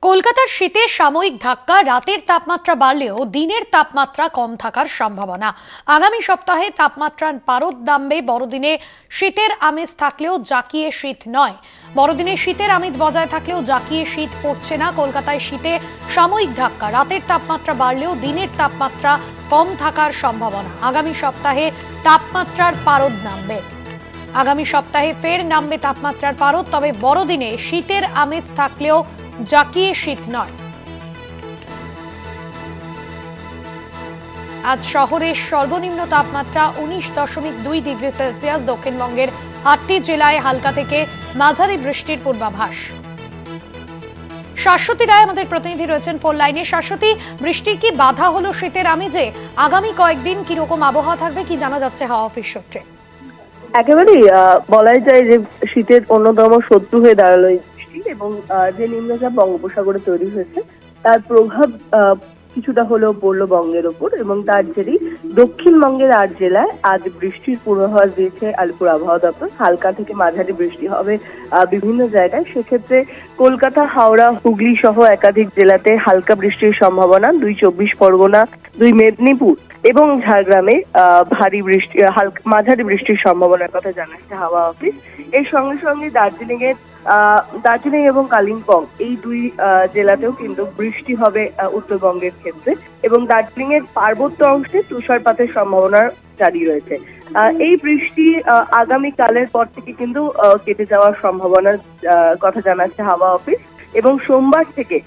কলকাতার শীতে সাময়িক ধাক্কা, রাতের তাপমাত্রা বাড়লেও দিনের তাপমাত্রা কম থাকার সম্ভাবনা। আগামী সপ্তাহে তাপমাত্রার পারদ নামবে। বড়দিনে শীতের আমেজ থাকলেও জাঁকিয়ে শীত নয়। বড়দিনে শীতের আমেজ বজায় থাকলেও জাঁকিয়ে শীত পড়ছে না। কলকাতায় শীতে সাময়িক ধাক্কা, রাতের তাপমাত্রা বাড়লেও দিনের তাপমাত্রা কম থাকার সম্ভাবনা। আগামী সপ্তাহে তাপমাত্রার পারদ নামবে। আগামী সপ্তাহে ফের নামবে তাপমাত্রার পারদ। তবে বড়দিনে শীতের আমেজ থাকলেও জাঁকিয়ে শীত নয়। আজ শহরের সর্বনিম্ন তাপমাত্রা 19.2 ডিগ্রি সেলসিয়াস। দক্ষিণবঙ্গের 8টি জেলায় হালকা থেকে মাঝারি বৃষ্টির পূর্বাভাস। শাশ্বতী রায় আমাদের প্রতিনিধি রয়েছেন ফোন লাইনে। শাশ্বতী, বৃষ্টি কি বাধা হলো শীতের আমেজে? আগামী কয়েকদিন কিরকম আবহাওয়া থাকবে, কি জানা যাচ্ছে হাওয়া অফিস সূত্রে? একেবারেই বলাই যায় যে শীতের অন্যতম শত্রু হয়ে দাঁড়ালো এই বৃষ্টি, এবং যে নিম্নচাপ বঙ্গোপসাগরে তৈরি হয়েছে তার প্রভাব কিছুটা হলেও পড়লো বঙ্গের ওপর, এবং তার জেরেই দক্ষিণবঙ্গের 8 জেলায় আজ বৃষ্টির পূর্বাভাস দিয়েছে আলিপুর আবহাওয়া দপ্তর। হালকা থেকে মাঝারি বৃষ্টি হবে বিভিন্ন জায়গায়। সেক্ষেত্রে কলকাতা, হাওড়া, হুগলি সহ একাধিক জেলাতে হালকা বৃষ্টির সম্ভাবনা। 2 চব্বিশ পরগনা, 2 মেদিনীপুর এবং ঝাড়গ্রামে ভারী বৃষ্টি, মাঝারি বৃষ্টির সম্ভাবনার কথা জানাচ্ছে হাওয়া অফিস। এর সঙ্গে সঙ্গে দার্জিলিং এবং কালিম্পং এই 2 জেলাতেও কিন্তু বৃষ্টি হবে উত্তরবঙ্গের ক্ষেত্রে, এবং দার্জিলিং এর পার্বত্য অংশে তুষারপাতের সম্ভাবনা জারি রয়েছে। এই বৃষ্টি আগামীকালের পর থেকে কিন্তু কেটে যাওয়ার সম্ভাবনার কথা জানাচ্ছে হাওয়া অফিস, এবং সোমবার থেকে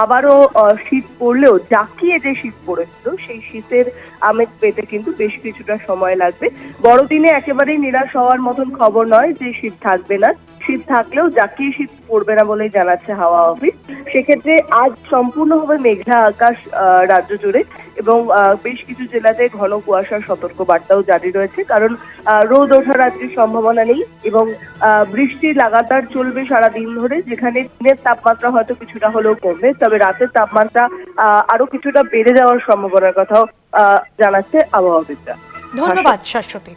আবারও শীত পড়লেও জাঁকিয়ে যে শীত পড়েছিল সেই শীতের আমেজ পেতে কিন্তু বেশ কিছুটা সময় লাগবে। বড়দিনে একেবারেই নিরাশ হওয়ার মতন খবর নয় যে শীত থাকবে না। শীত থাকলেও জাঁকিয়ে শীত পড়বে না বলেই জানাচ্ছে হাওয়া অফিস। সেক্ষেত্রে আজ সম্পূর্ণভাবে মেঘলা আকাশ রাজ্য জুড়ে, এবং বেশ কিছু জেলাতে ঘন কুয়াশার সতর্ক বার্তাও জারি রয়েছে, কারণ রোদ ওঠার আজকের সম্ভাবনা নেই, এবং বৃষ্টি লাগাতার চলবে সারাদিন ধরে। যেখানে দিনের তাপমাত্রা হয়তো কিছুটা হলেও কমবে, তবে রাতের তাপমাত্রা আরো কিছুটা বেড়ে যাওয়ার সম্ভাবনার কথাও জানাচ্ছে আবহাওয়াবিদরা। ধন্যবাদ শাশ্বতী।